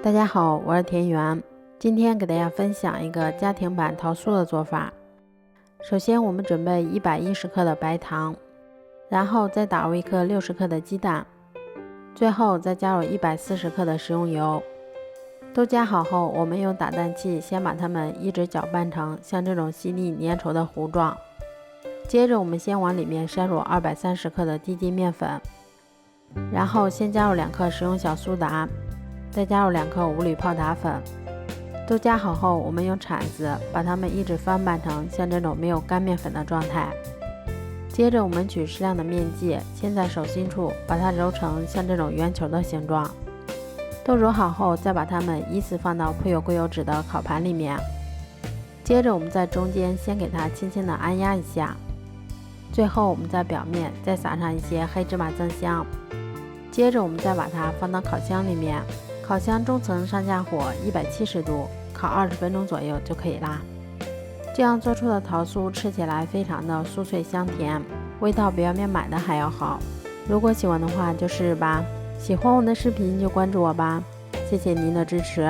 大家好，我是田园，今天给大家分享一个家庭版桃酥的做法。首先我们准备110克的白糖，然后再打入一颗60克的鸡蛋，最后再加入140克的食用油。都加好后，我们用打蛋器先把它们一直搅拌成像这种细腻粘稠的糊状。接着我们先往里面筛入230克的低筋面粉，然后先加入2克食用小苏打，再加入2克五铝泡打粉。都加好后，我们用铲子把它们一直翻拌成像这种没有干面粉的状态。接着我们取适量的面剂，先在手心处把它揉成像这种圆球的形状。都揉好后，再把它们依次放到铺有硅油纸的烤盘里面。接着我们在中间先给它轻轻的按压一下，最后我们在表面再撒上一些黑芝麻增香。接着我们再把它放到烤箱里面，烤箱中层上下火170度，烤20分钟左右就可以啦。这样做出的桃酥吃起来非常的酥脆香甜，味道比外面买的还要好。如果喜欢的话就试试吧，喜欢我的视频就关注我吧，谢谢您的支持。